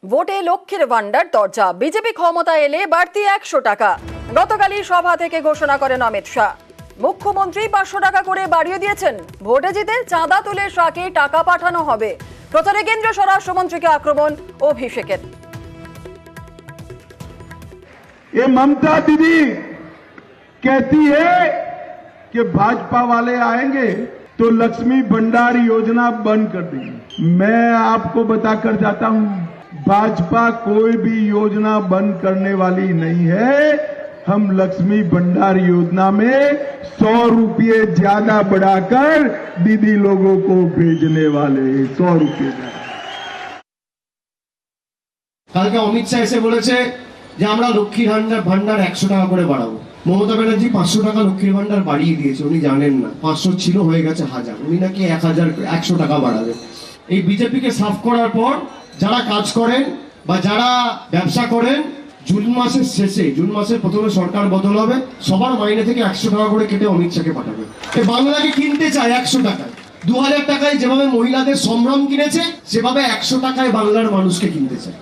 ভোটে লক্ষ্মীর ভান্ডার দরজা, বিজেপি ক্ষমতায় এলে বাড়তি 100 টাকা। গতকালই সভা থেকে ঘোষণা করেন অমিত শাহ। মুখ্যমন্ত্রী 500 টাকা করে বাড়িয়ে দিয়েছেন। ভোটে জিতে চাঁদা তুলে শাকে টাকা পাঠানো হবে। প্রচারে কেন্দ্রীয় স্বরাষ্ট্রমন্ত্রীকে আক্রমণ অভিষেকের। ये ममता दीदी कहती है कि भाजपा वाले आएंगे तो लक्ष्मी भंडार योजना बंद कर देंगे। मैं आपको बताकर जाता हूं, भाजपा कोई भी योजना बंद करने वाली नहीं है। हम लक्ष्मी भंडार योजना में 100 रुपये ज्यादा बढ़ाकर दीदी लोगों को भेजने वाले 100 रुपये। কালকে অমিত শাহ এসে বলেছে যে আমরা লক্ষ্মীর ভান্ডার 100 টাকা করে বাড়াবো। মমতা ব্যানার্জি 500 টাকা লক্ষ্মীর ভান্ডার বাড়িয়ে দিয়েছে, উনি জানেন না 500 ছিল হয়ে গেছে 1000, উনি নাকি 100 টাকা বাড়াবে। এই বিজেপিকে সাফ করার পর যারা কাজ করেন বা যারা ব্যবসা করেন, জুন মাসের শেষে, জুন মাসের প্রথমে সরকার বদল হবে, সবার মাইনে থেকে 100 টাকা করে কেটে অমিত শাহকে পাঠাবে। এই বাংলাকে কিনতে চায় 100 টাকায়। 2000 টাকায় যেভাবে মহিলাদের সম্ভ্রম কিনেছে, সেভাবে 100 টাকায় বাংলার মানুষকে কিনতে চায়।